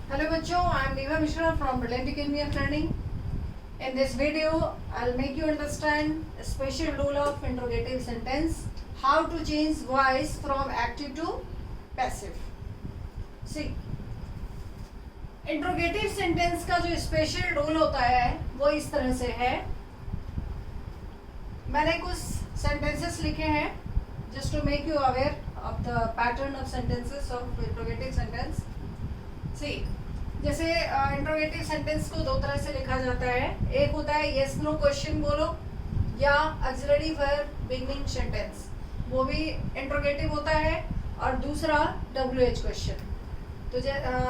Hello bachcho, I am Neva Mishra from Brilliant Academy of Learning. In this video, I'll make you understand a special rule of interrogative sentence, how to change voice from active to passive. See, interrogative sentence का जो special rule होता है वो इस तरह से है. मैंने कुछ sentences लिखे हैं just to make you aware of the pattern of sentences of interrogative sentence. See, जैसे इंट्रोगेटिव सेंटेंस को दो तरह से लिखा जाता है. एक होता है यस नो क्वेश्चन बोलो या ऑक्सिलरी वर्ब बिगिनिंग सेंटेंस, वो भी इंट्रोगेटिव होता है. और दूसरा WH क्वेश्चन. तो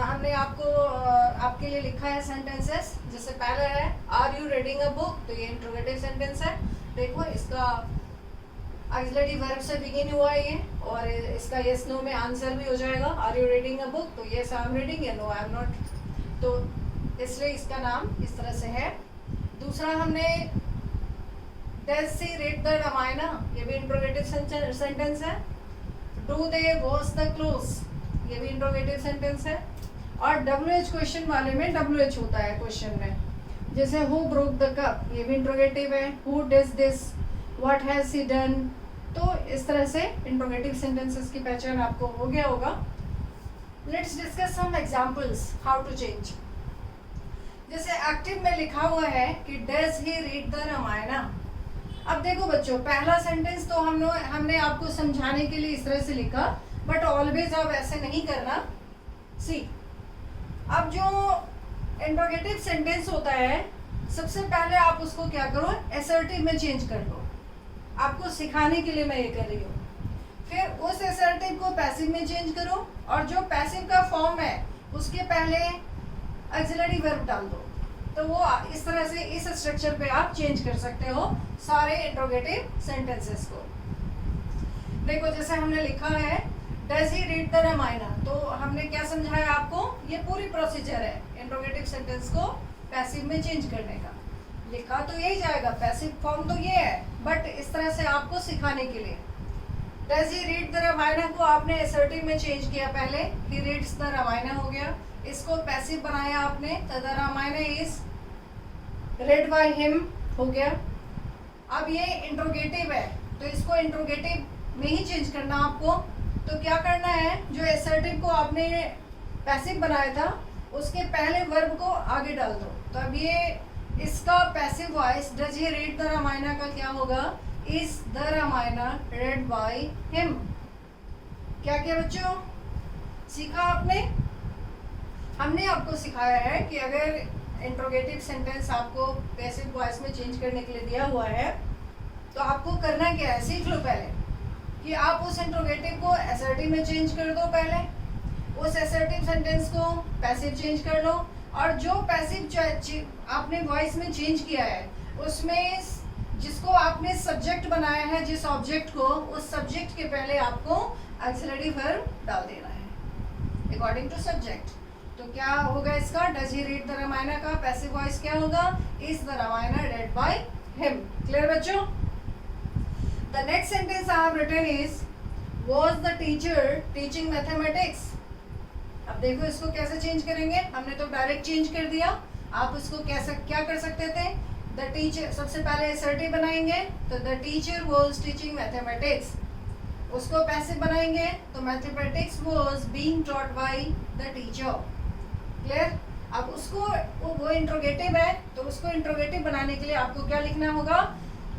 हमने आपके लिए लिखा है सेंटेंसेस. जैसे पहला है are you reading a book, तो ये इंट्रोगेटिव सेंटेंस है. देखो इसका ऑक्सिलरी वर्ब से बिगिन हुआ है ये, और इसका यस नो में आंसर भी हो जाएगा. Are you reading a book, तो यस आई एम रीडिंग या नो आई एम नॉट, तो इसलिए इसका नाम इस तरह से है. दूसरा हमने does she read the Ramayan, ये भी इंट्रोगेटिव सेंटेंस है. Do they wash the clothes, ये भी इंट्रोगेटिव सेंटेंस है. और WH क्वेश्चन वाले में WH होता है क्वेश्चन में. जैसे हु ब्रोक द कप, ये भी इंट्रोगेटिव है. Who does this, what has she done. तो इस तरह से इंट्रोगेटिव सेंटेंसेस की पहचान आपको हो गया होगा. Let's discuss some examples how to change. जैसे एक्टिव में लिखा हुआ है कि does he read the Ramayan. अब देखो बच्चों, पहला सेंटेंस तो हमने आपको समझाने के लिए इस तरह से लिखा, बट ऑलवेज आप ऐसे नहीं करना. सी, अब जो इंट्रोगेटिव सेंटेंस होता है, सबसे पहले आप उसको क्या करो, असर्टिव में चेंज कर दो. आपको सिखाने के लिए मैं ये कर रही हूँ. फिर उस असर्टिव को पैसिव में चेंज करो, और जो पैसिव का फॉर्म है उसके पहले ऑक्सिलरी वर्ब डाल दो. तो वो इस तरह से इस स्ट्रक्चर पे आप चेंज कर सकते हो सारे इंट्रोगेटिव सेंटेंसेस को. देखो जैसे हमने लिखा है does he read the Ramayan, तो हमने क्या समझाया आपको, ये पूरी प्रोसीजर है इंट्रोगेटिव सेंटेंस को पैसिव में चेंज करने का. लिखा तो यही जाएगा, पैसिव फॉर्म तो ये है, बट इस तरह से आपको सिखाने के लिए. Does he read the Ramayan को आपने असर्टिव में चेंज किया, पहले ही रीड्स द रामायण हो गया. इसको पैसिव बनाया आपने, the Ramayan is read by him हो गया. अब ये इंट्रोगेटिव है, तो इसको इंट्रोगेटिव में ही चेंज करना आपको. तो क्या करना है, जो असर्टिव को आपने पैसिव बनाया था उसके पहले वर्ब को आगे डाल दो. तो अब ये इसका passive voice does he read the Ramayan का क्या होगा, is the Ramayan read by him. क्या क्या बच्चों सीखा आपने? हमने आपको सिखाया है कि अगर इंट्रोगेटिव सेंटेंस आपको पैसिव वॉइस में चेंज करने के लिए दिया हुआ है, तो आपको करना क्या है, सीख लो पहले कि आप उस इंट्रोगेटिव को असर्टिव में चेंज कर दो. पहले उस असर्टिव सेंटेंस को पैसिव चेंज कर लो, और जो पैसिव आपने वॉइस में चेंज किया है उसमें जिसको आपने सब्जेक्ट बनाया है, जिस ऑब्जेक्ट को, उस सब्जेक्ट के पहले आपको ऑक्सिलरी वर्ब डाल देना है अकॉर्डिंग टू सब्जेक्ट. तो क्या होगा इसका, does he read the Ramayan का पैसिव वॉइस क्या होगा, is the Ramayan read by him. Clear बच्चों? The next sentence I have written is was the teacher teaching mathematics. अब देखो इसको कैसे चेंज करेंगे, हमने तो डायरेक्ट चेंज कर दिया. आप इसको कैसे क्या कर सकते थे, द टीचर, सबसे पहले असर्टिव बनाएंगे, तो the teacher was teaching mathematics. उसको पैसिव बनाएंगे तो mathematics was being taught by the teacher. Clear? अब उसको वो इंट्रोगेटिव है, तो उसको इंट्रोगेटिव बनाने के लिए आपको क्या लिखना होगा,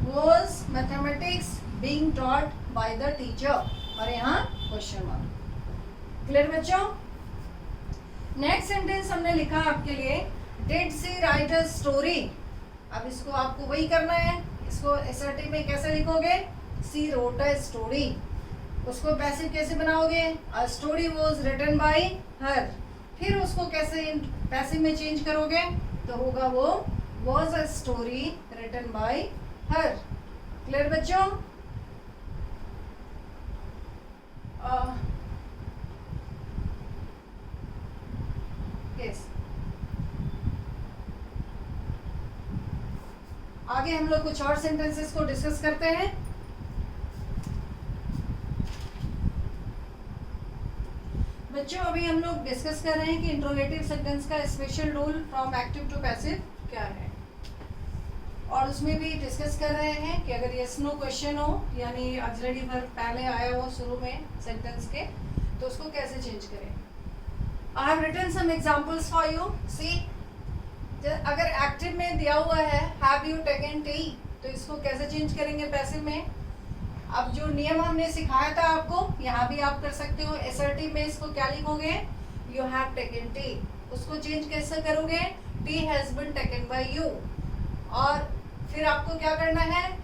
was mathematics being taught by the teacher, और यहाँ क्वेश्चन मार्क. क्लियर बच्चों? नेक्स्ट सेंटेंस हमने लिखा आपके लिए, did she write a story. अब इसको आपको वही करना है. इसको असर्टिव में कैसे लिखोगे, शी रोट अ स्टोरी. उसको पैसिव कैसे बनाओगे, a story was written by her. फिर उसको कैसे पैसिव में चेंज करोगे, तो होगा वो was a story written by her. Clear बच्चों? यस. आगे हम लोग कुछ और सेंटेंसेस को डिस्कस करते हैं. बच्चों अभी हम लोग डिस्कस कर रहे हैं कि इंट्रोगेटिव सेंटेंस का special rule from active to passive क्या है, और उसमें भी डिस्कस कर रहे हैं कि अगर यस नो क्वेश्चन हो यानी ऑक्सिलरी वर्ब पहले आया हो शुरू में सेंटेंस के, तो उसको कैसे चेंज करें। I have written some examples for you. See, अगर एक्टिव में दिया हुआ है हैव यू टेकन टी, तो इसको कैसे चेंज करेंगे पैसिव में। अब जो नियम हमने सिखाया था आपको, यहाँ भी आप कर सकते हो। असर्टिव में इसको क्या लिखोगे, यू हैव टेकन टी, उसको चेंज कैसे करोगे, tea has been taken by you. और फिर आपको क्या करना है,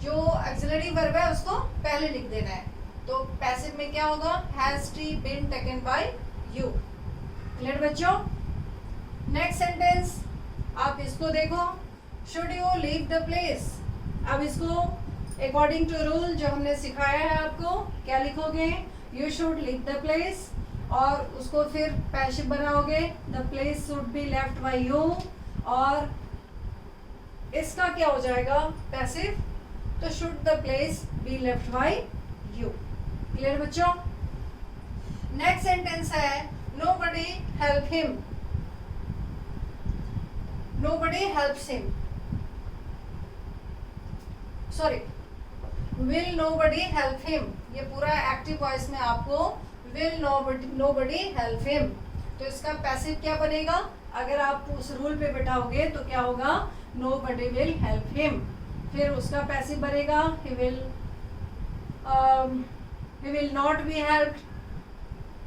जो ऑक्सिलरी वर्ब है उसको पहले लिख देना है। तो पैसिव में क्या होगा, has tea been taken by you. Clear बच्चों। नेक्स्ट सेंटेंस आप इसको देखो, should you leave the place. अब इसको अकॉर्डिंग टू रूल जो हमने सिखाया है आपको, क्या लिखोगे, you should leave the place, और उसको फिर पैसिव बनाओगे, the place should be left by you, और इसका क्या हो जाएगा पैसिव, तो should the place be left by you. Clear बच्चों। नेक्स्ट सेंटेंस है nobody help him. Nobody helps him, sorry, will nobody help him. ये पूरा एक्टिव वॉइस में आपको विल नोबडी हेल्प हिम, तो इसका पैसिव क्या बनेगा, अगर आप उस रूल पे बिठाओगे तो क्या होगा, नोबडी विल हेल्प हिम। फिर उसका पैसिव बनेगा he will not be helped,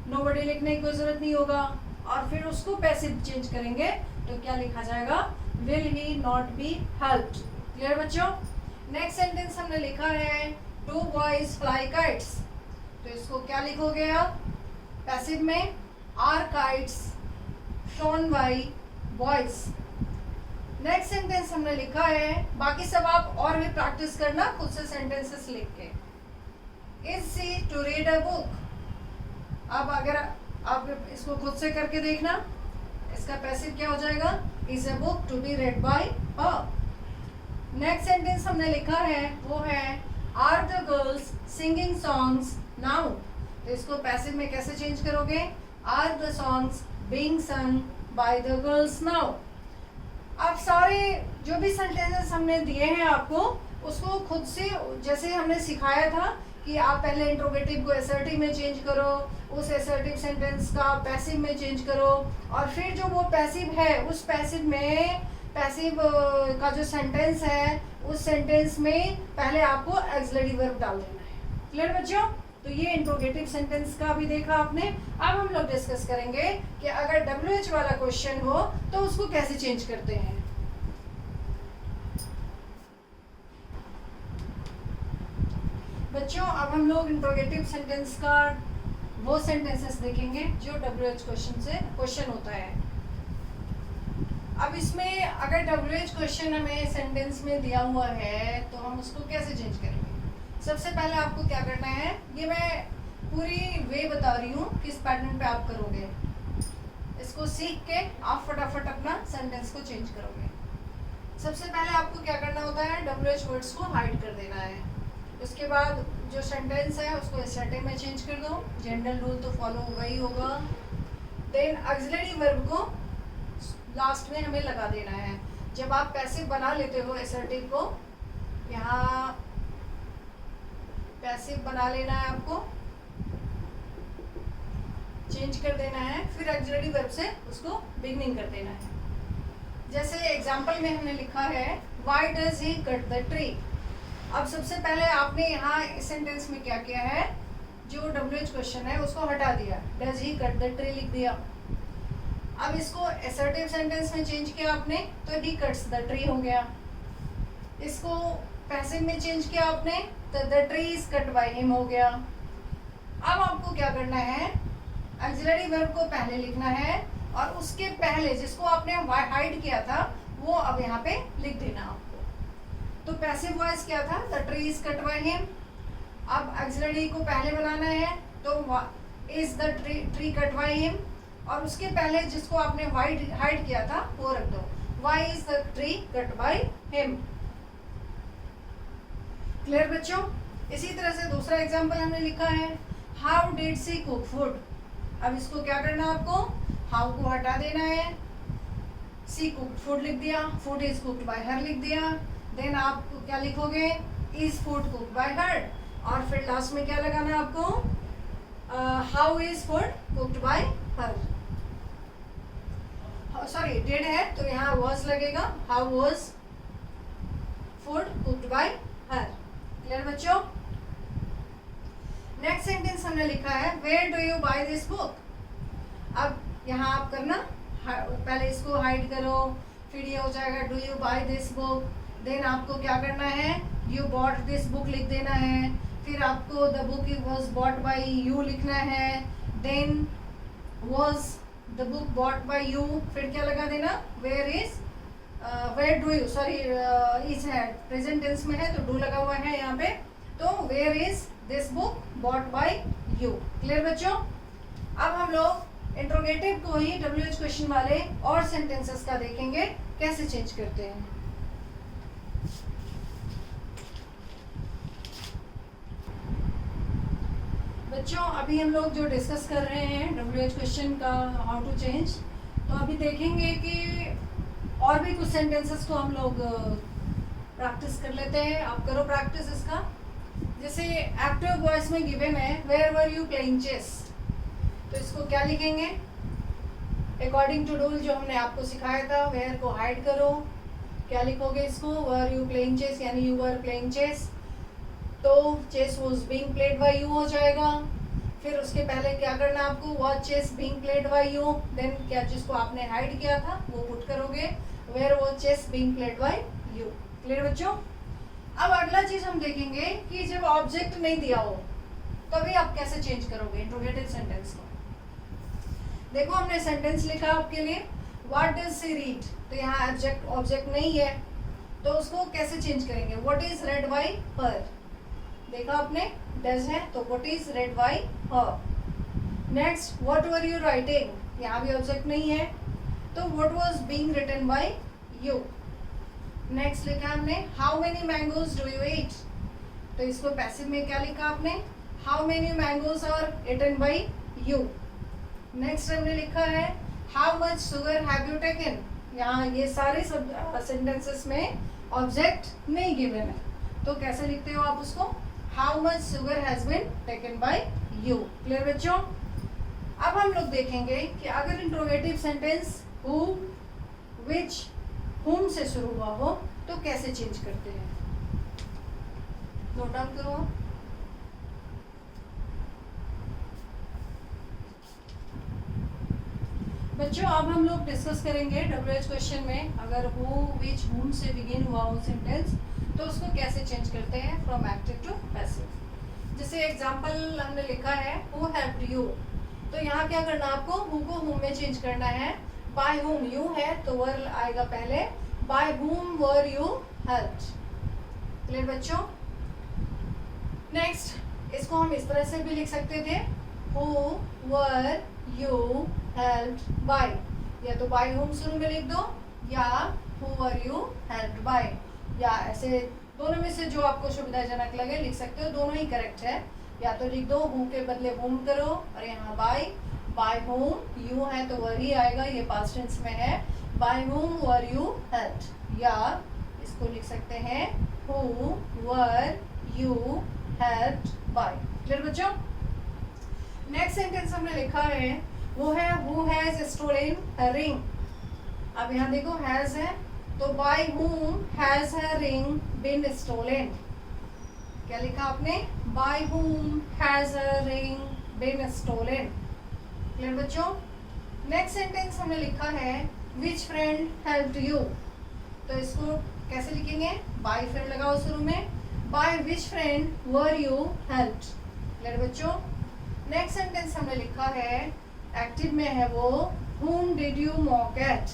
nobody लिखने की कोई जरूरत नहीं होगा। और फिर उसको पैसिव चेंज करेंगे तो क्या लिखा जाएगा, will he not be helped. Clear बच्चों। नेक्स्ट सेंटेंस हमने लिखा है टू बॉयज फ्लाई काइट्स, तो इसको क्या लिखोगे आप पैसिव में, are kites flown by boys. Next sentence हमने लिखा है, बाकी सब आप और भी प्रैक्टिस करना खुद से सेंटेंसेस लिख के। Is she to read a book. अब अगर आप इसको खुद से करके देखना, इसका पैसिव क्या हो जाएगा, is a book to be read by her. Next sentence हमने लिखा है वो है are the girls singing songs now, तो इसको पैसिव में कैसे चेंज करोगे, are the songs being sung by the girls now. अब सारे जो भी सेंटेंसेस हमने दिए हैं आपको, उसको खुद से जैसे हमने सिखाया था कि आप पहले इंट्रोगेटिव को असर्टिव में चेंज करो, उस असर्टिव सेंटेंस का पैसिव में चेंज करो, और फिर जो वो पैसिव है उस पैसिव में, पैसिव का जो सेंटेंस है उस सेंटेंस में पहले आपको ऑक्सिलरी वर्ब डाल देना है। क्लियर बच्चों। तो ये इंट्रोगेटिव सेंटेंस का भी देखा आपने। अब हम लोग डिस्कस करेंगे कि अगर WH वाला क्वेश्चन हो तो उसको कैसे चेंज करते हैं। बच्चों अब हम लोग इंट्रोगेटिव सेंटेंस का वो सेंटेंसेस देखेंगे जो WH क्वेश्चन होता है। अब इसमें अगर WH क्वेश्चन हमें सेंटेंस में दिया हुआ है तो हम उसको कैसे चेंज करेंगे। सबसे पहले आपको क्या करना है, ये मैं पूरी वे बता रही हूँ किस पैटर्न पे आप करोगे, इसको सीख के आप फटाफट अपना सेंटेंस को चेंज करोगे। सबसे पहले आपको क्या करना होता है, WH वर्ड्स को हाइड कर देना है। उसके बाद जो सेंटेंस है उसको असर्टिव में चेंज कर दो, जनरल रूल तो फॉलो होगा ही होगा। देन ऑक्सिलरी वर्ब को लास्ट में हमें लगा देना है। जब आप पैसिव बना लेते हो असर्टिव को, यहाँ पैसिव बना लेना है, आपको चेंज कर देना है, फिर ऑक्सिलरी वर्ब से उसको बिगनिंग कर देना है। जैसे एग्जांपल में हमने लिखा है why does he cut the tree. अब सबसे पहले आपने यहाँ इस सेंटेंस में क्या किया है, जो WH क्वेश्चन है उसको हटा दिया, does he cut the tree लिख दिया। अब इसको असर्टिव सेंटेंस में चेंज किया आपने, तो ही कट्स द ट्री हो गया। इसको पैसिव में चेंज किया आपने, तो the tree is cut by him हो गया। अब आपको क्या करना है, ऑक्सिलरी वर्ब को पहले लिखना है, और उसके पहले जिसको आपने हाइड किया था वो अब यहाँ पे लिख देना आपको। तो पैसिव वॉइस क्या था, the tree is cut by him. अब ऑक्सिलरी को पहले बनाना है, तो is the tree cut by him, और उसके पहले जिसको आपने हाइड किया था वो रख दो, why is the tree cut by him. Clear बच्चों। इसी तरह से दूसरा एग्जांपल हमने लिखा है how did she cook food. अब इसको क्या करना है आपको, हाउ को हटा देना है, सी कुक फूड लिख दिया, food is cooked by her लिख दिया, देन आप क्या लिखोगे, is food cooked by her, और फिर लास्ट में क्या लगाना है आपको, how is food cooked by her. Sorry did है तो यहाँ वॉज लगेगा, how was food cooked by her. Clear बच्चों। नेक्स्ट सेंटेंस हमने लिखा है where do you buy this book. अब यहाँ आप करना, पहले इसको हाइड करो, फिर ये हो जाएगा do you buy this book, then आपको क्या करना है, यू बॉट दिस बुक लिख देना है, फिर आपको the book was bought by you लिखना है, then was the book bought by you, फिर क्या लगा देना, where is, where do you, sorry is है प्रेजेंट टेंस में है तो डू लगा हुआ है यहाँ पे, तो where is this book bought by you. Clear बच्चों। अब हम लोग इंट्रोगेटिव को ही WH क्वेश्चन वाले और सेंटेंसेस का देखेंगे कैसे चेंज करते हैं। बच्चों अभी हम लोग जो डिस्कस कर रहे हैं WH क्वेश्चन का हाउ टू चेंज, तो अभी देखेंगे कि और भी कुछ सेंटेंसेस को हम लोग प्रैक्टिस कर लेते हैं। आप करो प्रैक्टिस इसका। जैसे एक्टिव वॉइस में गिवन है where were you playing chess, तो इसको क्या लिखेंगे, अकॉर्डिंग टू रूल जो हमने आपको सिखाया था, वेयर को हाइड करो, क्या लिखोगे इसको, वर यू प्लेइंग चेस यानी यू वर प्लेइंग चेस, तो chess was being played by you हो जाएगा। फिर उसके पहले क्या करना आपको, was chess being played by you, then क्या जिसको आपने हाइड किया था वो पुट करोगे, where was chess being played by you. Clear बच्चों। अब अगला चीज हम देखेंगे कि जब ऑब्जेक्ट नहीं दिया हो तभी आप कैसे चेंज करोगे इंट्रोगेटिव सेंटेंस को। देखो हमने सेंटेंस लिखा आपके लिए, व्हाट डज सी रीड, तो यहाँ ऑब्जेक्ट नहीं है तो उसको कैसे चेंज करेंगे, what is read by her, देखा आपने डज है तो what is read by her. Next what were you writing, यहाँ भी ऑब्जेक्ट नहीं है तो what was being written by you. Next लिखा हमने how many mangoes do you eat, तो इसको पैसिव में क्या लिखा आपने, how many mangoes are eaten by you. Next हमने लिखा है how much sugar have you taken, यहाँ ये सारे सब सेंटेंसेस में ऑब्जेक्ट नहीं गिवन है तो कैसे लिखते हो आप उसको, how much sugar has been taken by you. Clear बच्चों। अब हम लोग देखेंगे कि अगर interrogative sentence who, which, whom से शुरू हुआ हो तो कैसे चेंज करते हैं। नोट डाउन करो। बच्चों अब हम लोग डिस्कस करेंगे WH क्वेश्चन में अगर हु, विच, whom से बिगिन हुआ हो सेंटेंस तो उसको कैसे चेंज करते हैं फ्रॉम एक्टिव टू पैसिव। जैसे एग्जांपल हमने लिखा है हु हेल्प्ड यू, तो यहाँ क्या करना आपको, हु को whom में चेंज करना है, बाय whom, यू है तो वर आएगा पहले, by whom were you helped। Clear बच्चों। नेक्स्ट इसको हम इस तरह से भी लिख सकते थे, who were you helped by, या तो by whom शुरू में लिख दो या who were you helped by, या ऐसे दोनों में से जो आपको सुविधाजनक लगे लिख सकते हो, दोनों ही करेक्ट है। या तो लिख दो who के बदले whom करो और यहाँ by whom, you है तो were ही आएगा, ये पास्ट टेंस में है, by whom were you helped, या इसको लिख सकते हैं who were you helped by। Clear बच्चों। नेक्स्ट सेंटेंस हमने लिखा है वो है who has stolen a ring। अब यहाँ देखो has है तो by whom has her ring been stolen, क्या लिखा आपने, by whom has her ring been stolen। Clear बच्चों। नेक्स्ट सेंटेंस हमने लिखा है which friend helped you, तो इसको कैसे लिखेंगे, by friend लगाओ शुरू में, by which friend were you helped। Clear बच्चों। नेक्स्ट सेंटेंस हमने लिखा है एक्टिव में है वो whom did you mock at,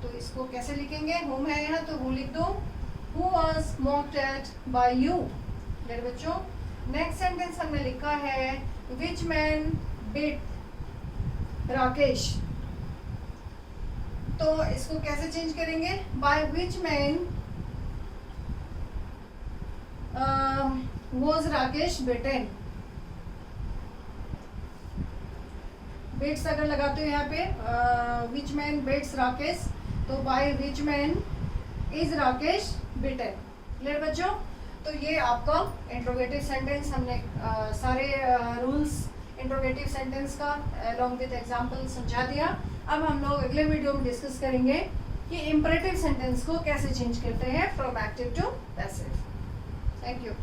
तो इसको कैसे लिखेंगे, whom है यहाँ तो who लिख दो, who was mocked at by you। Clear बच्चों। नेक्स्ट सेंटेंस हमने लिखा है which man beat राकेश, तो इसको कैसे चेंज करेंगे, by which man was Rakesh beaten। Bits अगर लगाते हो यहाँ पे विच मैन बिट्स राकेश, तो by which man is Rakesh beaten. Clear बच्चों? तो ये आपका इंट्रोगेटिव सेंटेंस हमने सारे रूल्स इंट्रोगेटिव सेंटेंस का अलॉन्ग विद एग्जांपल समझा दिया। अब हम लोग अगले वीडियो में डिस्कस करेंगे कि इंपरेटिव सेंटेंस को कैसे चेंज करते हैं from active to passive. Thank you.